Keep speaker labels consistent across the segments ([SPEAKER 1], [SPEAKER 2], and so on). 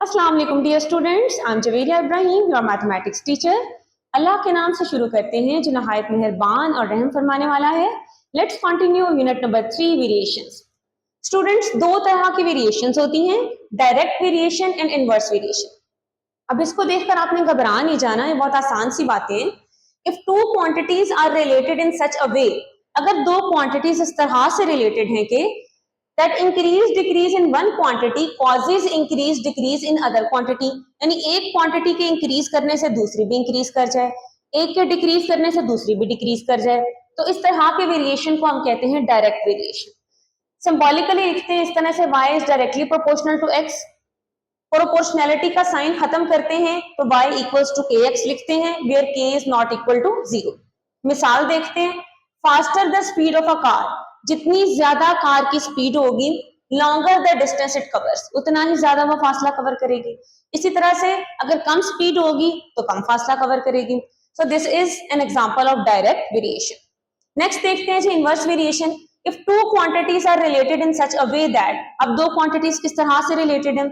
[SPEAKER 1] अस्सलाम वालेकुम dear students, I am Javeria Ibrahim, your mathematics teacher. Allah के नाम से शुरू करते हैं जो नहायत मेहरबान और रहम फरमाने वाला है। Let's continue unit number 3, variations. Students, दो तरह की वेरिएशंस होती हैं, direct variation and inverse variation. अब इसको देखकर आपने घबरा नहीं जाना, ये बहुत आसान सी बातें हैं। If two quantities are related in such a way, अगर दो क्वांटिटीज इस तरह से रिलेटेड हैं कि that increase decrease in one quantity causes increase decrease in other quantity, यानी एक क्वांटिटी के इंक्रीज करने से दूसरी भी इंक्रीज कर जाए, एक के डिक्रीज करने से दूसरी भी डिक्रीज कर जाए, तो इस तरह के वेरिएशन को हम कहते हैं डायरेक्ट वेरिएशन। सिंबॉलिकली लिखते हैं इस तरह से, y is directly proportional to x। Proportionality का साइन खत्म करते हैं तो y इक्वल्स टू kx लिखते हैं, where k is not equal to 0। मिसाल देखते हैं, faster the speed of a car, जितनी ज्यादा कार की स्पीड होगी, longer the distance it covers, उतना ही ज्यादा वो फासला कवर करेगी। इसी तरह से अगर कम स्पीड होगी तो कम फासला कवर करेगी। So this is an example of direct variation. Next देखते हैं जी inverse variation. If two quantities are related in such a way that, अब दो क्वांटिटीज किस तरह से रिलेटेड हैं,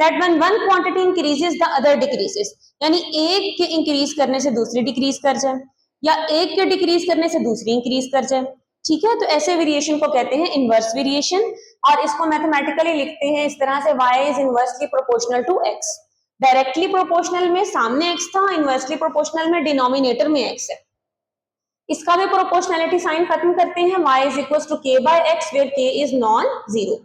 [SPEAKER 1] that when one quantity increases the other decreases, यानी एक के इंक्रीज करने से दूसरी डिक्रीज कर जाए या एक के डिक्रीज करने से दूसरी इंक्रीज कर जाए। ठीक है, तो ऐसे वेरिएशन को कहते हैं इनवर्स वेरिएशन, और इसको मैथमेटिकली लिखते हैं इस तरह से, y is inversely proportional to x। Directly proportional में सामने x था, इनवर्सली प्रोपोर्शनल में डिनोमिनेटर में x है। इसका भी प्रोपोर्शनैलिटी साइन खत्म करते हैं, y is equal to k by x where k is non zero.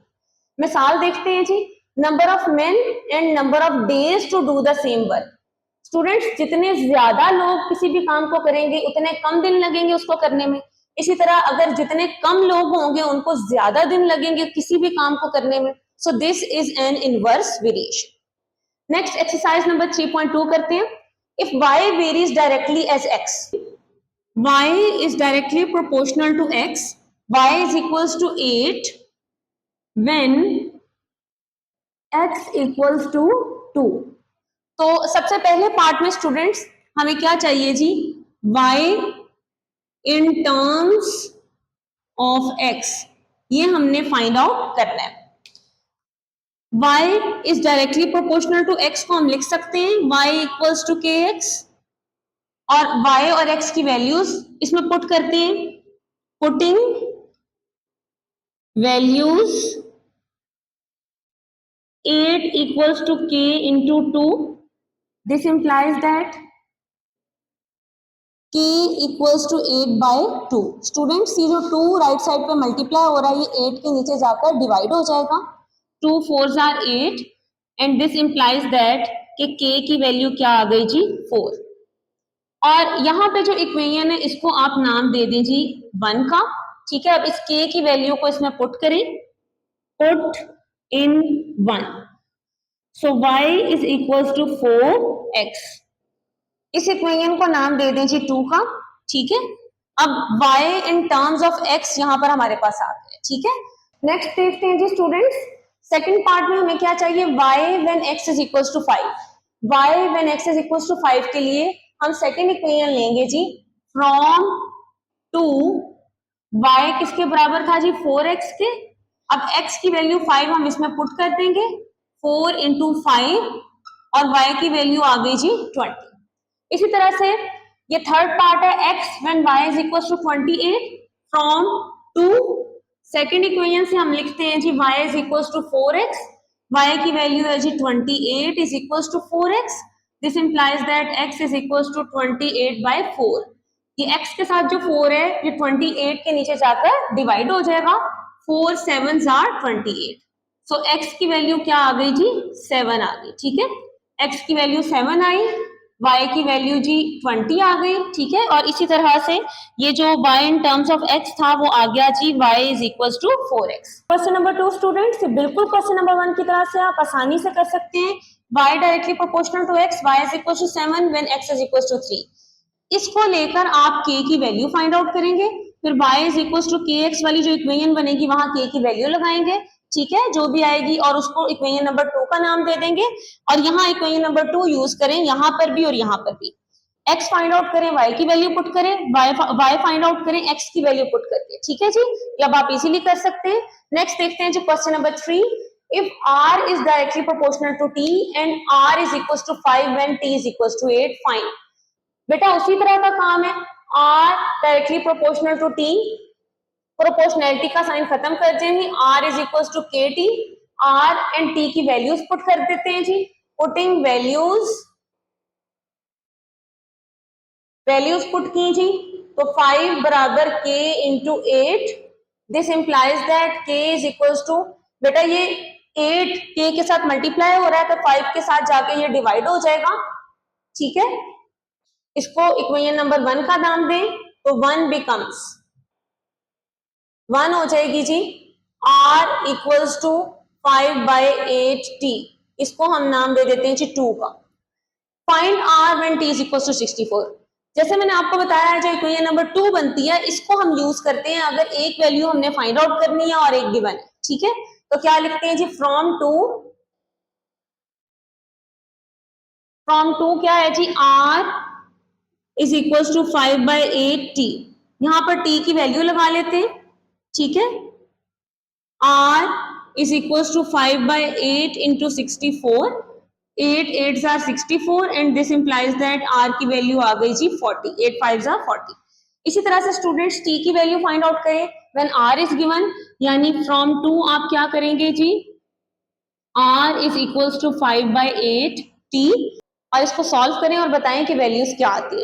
[SPEAKER 1] मिसाल देखते हैं जी, number of men and number of days to do the same work. Students, जितने ज्यादा लोग किसी भी काम को करेंगे उतने कम दिन लगेंगे उसको करने में। इसी तरह अगर जितने कम लोग होंगे उनको ज्यादा दिन लगेंगे किसी भी काम को करने में। So this is an inverse variation. Next exercise number 3.2 करते हैं। If y varies directly as x, y is directly proportional to x, y is equals to 8 when x equals to 2। तो सबसे पहले पार्ट में स्टूडेंट्स हमें क्या चाहिए जी, y in terms of x, ये हमने फाइंड आउट करना है। y is directly proportional to x को हम लिख सकते हैं y इक्वल्स टू kx, और y और x की वैल्यूज इसमें पुट करते हैं, putting values 8 equals to k into 2, this implies that k equals to 8 by 2। Students, ये जो 2 राइट साइड पे मल्टीप्लाई हो रहा है ये 8 के नीचे जाकर डिवाइड हो जाएगा, 2 4s are 8 and this implies that कि k की वैल्यू क्या आ गई जी, 4। और यहाँ पे जो इक्वेशन है इसको आप नाम दे दें जी 1 का। ठीक है, अब इस k की वैल्यू को इसमें पुट करें, put in 1, so y is equals to 4x। इस इक्वेशन को नाम दे दें जी 2 का। ठीक है, अब y in terms of x यहाँ पर हमारे पास आ गया। ठीक है, नेक्स्ट देखते हैं जी स्टूडेंट्स, सेकंड पार्ट में हमें क्या चाहिए, y when x is equals to 5। y when x is equals to 5 के लिए हम सेकंड इक्वेशन लेंगे जी, फ्रॉम 2 y किसके बराबर था जी, 4x के। अब x की वैल्यू 5 हम इसमें पुट कर देंगे, 4 into 5, और y की वैल्यू आ गई जी 20। इसी तरह से ये थर्ड पार्ट है, x when y is equals to 28 from 2, second equation से हम लिखते हैं जी y is equals to 4x, y की वैल्यू है जी 28 is equals to 4x, this implies that x is equals to 28 by 4। ये x के साथ जो 4 है ये 28 के नीचे जाकर डिवाइड हो जाएगा, 4 7s are 28। सो x की वैल्यू क्या आ गई जी, 7 आ गई। ठीक है, x की वैल्यू 7 आई, y की वैल्यू जी 20 आ गई। ठीक है, और इसी तरह से ये जो y in terms of x था वो आ गया जी y is equals to 4x। Question number 2 students, बिल्कुल क्वेश्चन नंबर 1 की तरह से आप आसानी से कर सकते हैं। y directly proportional to x, y is equals to 7 when x is equals to 3। इसको लेकर आप k की वैल्यू फाइंड आउट करेंगे, फिर y is equals to kx वाली जो इक्वेशन बनेगी वहां k की वैल्यू लगाएंगे। ठीक है, जो भी आएगी, और उसको इक्वेशन नंबर 2 का नाम दे देंगे, और यहाँ इक्वेशन नंबर 2 यूज करें यहाँ पर भी और यहाँ पर भी। x फाइंड आउट करें, y की वैल्यू पुट करें, y फाइंड आउट करें x की वैल्यू पुट करके। ठीक है जी, ये अब आप इजीली कर सकते हैं। नेक्स्ट देखते हैं जी question number 3। if r is directly proportional to t and r is equals to 5 when t is equals to 8, fine. बेटा उसी तरह का काम है, r directly proportional to t, proportionality का साइन खत्म कर दें जी, r is equals to k t, r and t की वैल्यूज पुट कर देते हैं जी, पुटिंग वैल्यूज पुट की जी, तो 5 बराबर k into 8, this implies that k is equals to, बेटा ये 8 k के साथ मल्टीप्लाई हो रहा है तो 5 के साथ जाके ये डिवाइड हो जाएगा, ठीक है। इसको इक्वेशन नंबर 1 का नाम दें तो 1 बिकम्स 1 हो जाएगी जी, r इक्वल्स टू 5/8t, इसको हम नाम दे देते हैं जी 2 का। Find r when t is equals to 64, जैसे मैंने आपको बताया है जो इक्वेशन नंबर 2 बनती है इसको हम यूज करते हैं अगर एक वैल्यू हमने फाइंड आउट करनी है और एक गिवन है, ठीक है। तो क्या लिखते हैं जी, फ्रॉम टू क्या है जी, r is equals to 5/8t, यहां पर t की वैल्यू लगा लेते हैं, ठीक है। r is equals to 5/8 into 64, 8 8s are 64 and this implies that r की वैल्यू आ गई जी 40, 8 5s are 40। इसी तरह से स्टूडेंट्स t की वैल्यू फाइंड आउट करें व्हेन r इज गिवन, यानी फ्रॉम 2 आप क्या करेंगे जी, r is equals to 5/8t, और इसको सॉल्व करें और बताएं कि वैल्यूज क्या आती है।